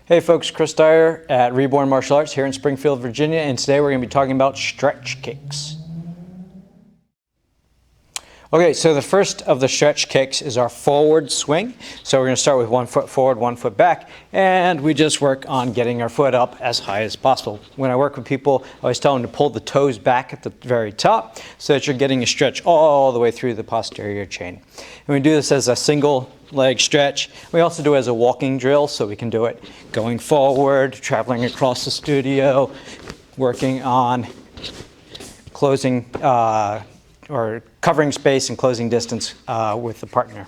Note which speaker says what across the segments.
Speaker 1: Hey folks, Chris Dyer at Reborn Martial Arts here in Springfield, Virginia, and today we're going to be talking about stretch kicks. Okay, so the first of the stretch kicks is our forward swing. So we're going to start with 1 foot forward, 1 foot back, and we just work on getting our foot up as high as possible. When I work with people, I always tell them to pull the toes back at the very top so that you're getting a stretch all the way through the posterior chain. And we do this as a single leg stretch. We also do it as a walking drill, so we can do it going forward, traveling across the studio, working on closing or covering space and closing distance with the partner.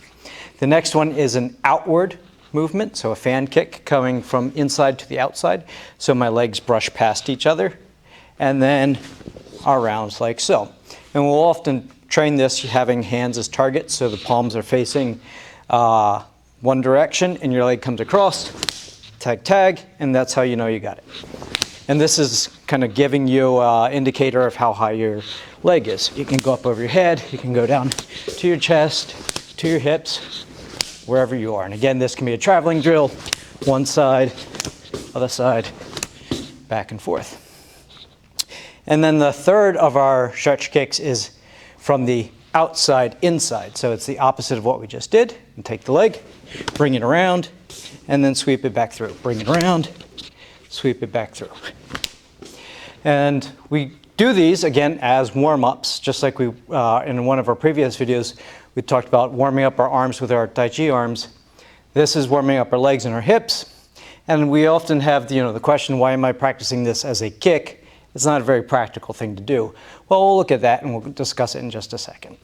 Speaker 1: The next one is an outward movement, so a fan kick coming from inside to the outside, so my legs brush past each other, and then our rounds like so. And we'll often train this having hands as targets, so the palms are facing one direction and your leg comes across, tag, tag, and that's how you know you got it. And this is kind of giving you an indicator of how high your leg is. You can go up over your head, you can go down to your chest, to your hips, wherever you are. And again, this can be a traveling drill, one side, other side, back and forth. And then the third of our stretch kicks is from the outside inside. So it's the opposite of what we just did. And take the leg, bring it around, and then sweep it back through. Bring it around, sweep it back through. And we do these again as warm-ups, just like we in one of our previous videos we talked about warming up our arms with our Tai Chi arms. This is warming up our legs and our hips. And we often have the question, why am I practicing this as a kick? It's not a very practical thing to do. Well, we'll look at that and we'll discuss it in just a second.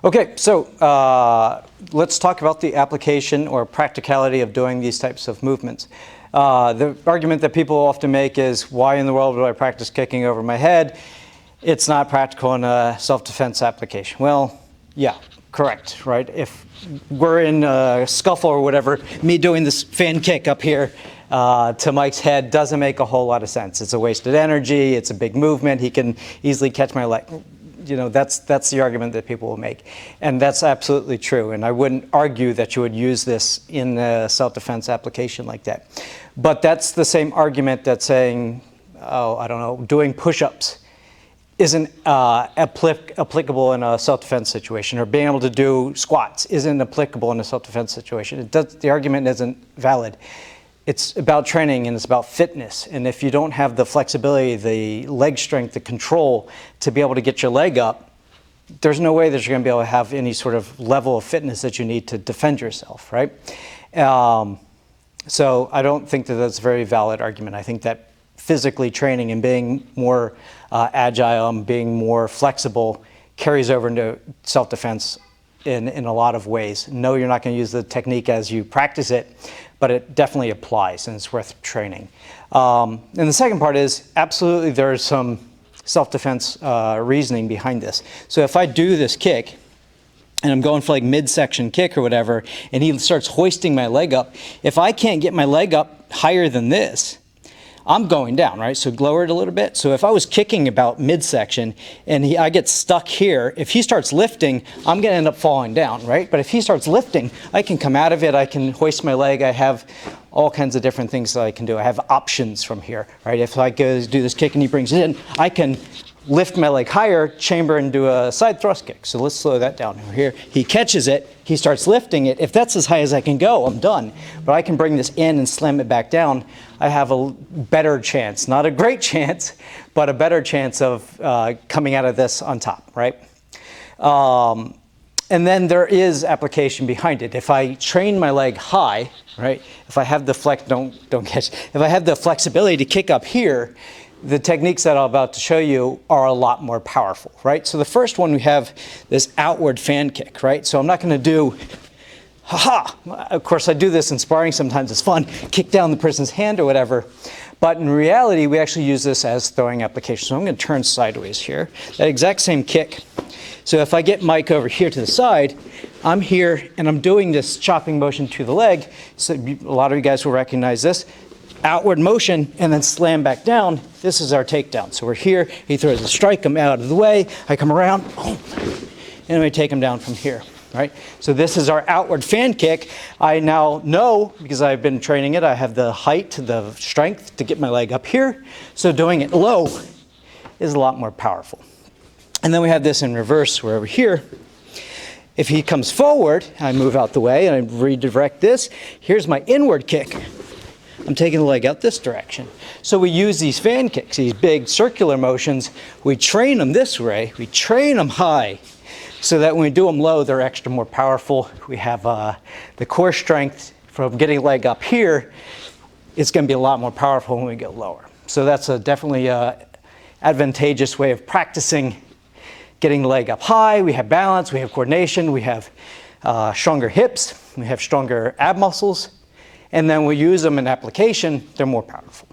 Speaker 1: Okay, so let's talk about the application or practicality of doing these types of movements. The argument that people often make is, why in the world would I practice kicking over my head? It's not practical in a self-defense application. Well, yeah, correct, right? If we're in a scuffle or whatever, me doing this fan kick up here to Mike's head doesn't make a whole lot of sense. It's a wasted energy, it's a big movement, he can easily catch my leg. That's the argument that people will make. And that's absolutely true. And I wouldn't argue that you would use this in a self-defense application like that. But that's the same argument that's saying, doing push-ups isn't applicable in a self-defense situation, or being able to do squats isn't applicable in a self-defense situation. The argument isn't valid. It's about training and it's about fitness. And if you don't have the flexibility, the leg strength, the control to be able to get your leg up, there's no way that you're going to be able to have any sort of level of fitness that you need to defend yourself, right? So I don't think that that's a very valid argument. I think that physically training and being more agile and being more flexible carries over into self-defense in a lot of ways. No, you're not going to use the technique as you practice it, but it definitely applies and it's worth training. And the second part is, absolutely there's some self-defense reasoning behind this. So if I do this kick, and I'm going for like midsection kick or whatever, and he starts hoisting my leg up, if I can't get my leg up higher than this, I'm going down, right? So lower it a little bit. So if I was kicking about midsection and I get stuck here, if he starts lifting, I'm going to end up falling down, right? But if he starts lifting, I can come out of it. I can hoist my leg. I have all kinds of different things that I can do. I have options from here, right? If I go do this kick and he brings it in, I can lift my leg higher, chamber, and do a side thrust kick. So let's slow that down. Here, he catches it, he starts lifting it. If that's as high as I can go, I'm done. But I can bring this in and slam it back down. I have a better chance, not a great chance, but a better chance of coming out of this on top, right? And then there is application behind it. If I train my leg high, right? If I have the if I have the flexibility to kick up here, the techniques that I'm about to show you are a lot more powerful, right? So the first one, we have this outward fan kick, right? So I'm not going to do, of course I do this in sparring sometimes, it's fun, kick down the person's hand or whatever. But in reality, we actually use this as throwing application. So I'm going to turn sideways here, that exact same kick. So if I get Mike over here to the side, I'm here and I'm doing this chopping motion to the leg. So a lot of you guys will recognize this. Outward motion and then slam back down. This is our takedown. So we're here, he throws a strike, I'm out of the way, I come around, and we take him down from here. right? So this is our outward fan kick. I now know, because I've been training it, I have the height, the strength to get my leg up here. So doing it low is a lot more powerful. And then we have this in reverse, where over here, if he comes forward, I move out the way and I redirect this. Here's my inward kick. I'm taking the leg out this direction. So we use these fan kicks, these big circular motions. We train them this way. We train them high so that when we do them low, they're extra more powerful. We have the core strength from getting a leg up here. It's going to be a lot more powerful when we go lower. So that's a definitely advantageous way of practicing getting the leg up high. We have balance, we have coordination, we have stronger hips, we have stronger ab muscles, and then we use them in application, they're more powerful.